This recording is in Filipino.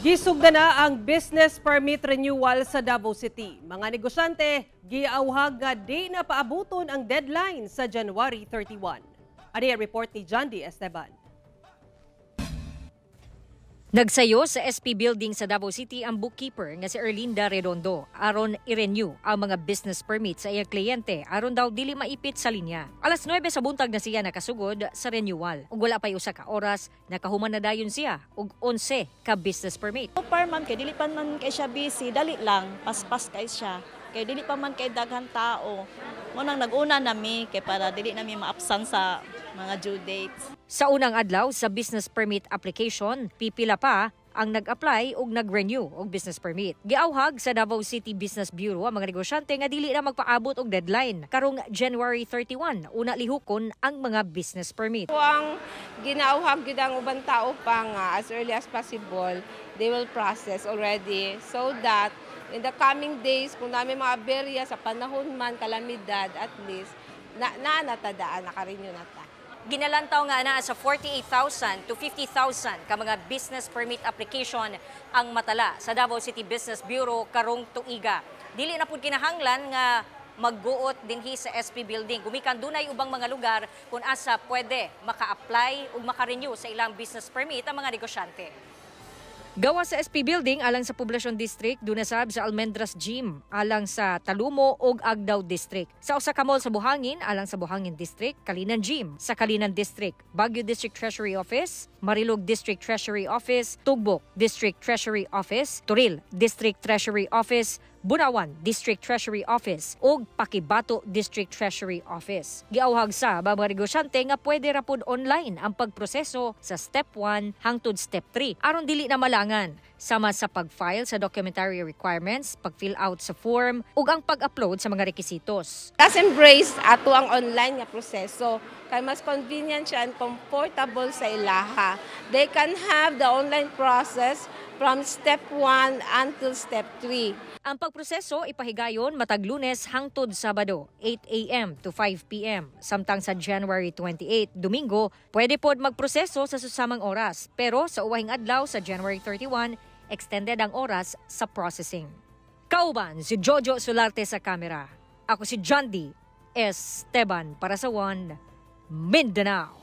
Gisugda na ang business permit renewal sa Davao City. Mga negosyante, giauhag nga di na paabuton ang deadline sa January 31. Ano ang report ni John D. Esteban? Nagsayo sa SP Building sa Davao City ang bookkeeper nga si Erlinda Redondo aron i-renew ang mga business permit sa iyang kliyente aron daw dili maipit sa linya. Alas 9 sa buntag na siya nakasugod sa renewal. Ug wala pay usa ka oras nakahuman na dayon siya og 11 ka business permit. Per man kay dili pa man kay siya busy, dali lang, paspas kay siya. Kay dili pa man kay daghan tao. Mo nang nag-una nami kay para dili nami ma-absent sa mga due dates. Sa unang adlaw sa business permit application, pipila pa ang nag-apply ug nag-renew og business permit. Giauhag sa Davao City Business Bureau ang mga negosyante nga dili na magpaabot og deadline karong January 31 una lihukon ang mga business permit. Ang ginauhag gyud ang ubang tao pa nga as early as possible, they will process already so that in the coming days kung namin mga aberya sa panahon man kalamidad at least natadaan nakarenew na ta. Ginalantaw nga na sa 48,000 to 50,000 ka mga business permit application ang matala sa Davao City Business Bureau karong tuiga. Dili na pud kinahanglan nga magguot dinhi sa SP Building. Gumikan dunay ubang mga lugar kung asa pwede maka-apply ug maka-renew sa ilang business permit ang mga negosyante. Gawa sa SP Building alang sa Poblacion District, dunasab sa Almendras Gym alang sa Talumo ug Agdao District. Sa usa ka mall sa Buhangin alang sa Buhangin District, Kalinan Gym sa Kalinan District, Baguio District Treasury Office, Marilog District Treasury Office, Tugbok District Treasury Office, Turil District Treasury Office, Bunawan District Treasury Office ug Pakibato District Treasury Office. Giauhag sa mga negosyante nga pwede ra pud online ang pagproseso sa Step 1 hangtod Step 3 aron dili na malangan sama sa pag-file sa documentary requirements, pag-fill out sa form ug ang pag-upload sa mga rekisitos. Let's embrace ato ang online nga proseso kay mas convenient siya and comfortable sa ilaha. They can have the online process from Step 1 until Step 3. Ang pagproseso ipahigayon matag Lunes hangtod Sabado, 8 a.m. to 5 p.m. Samtang sa January 28, Domingo, pwede pod magproseso sa susamang oras. Pero sa uwahing adlaw sa January 31, extended ang oras sa processing. Kauban si Jojo Solarte sa kamera. Ako si John D. Esteban para sa One Mindanao.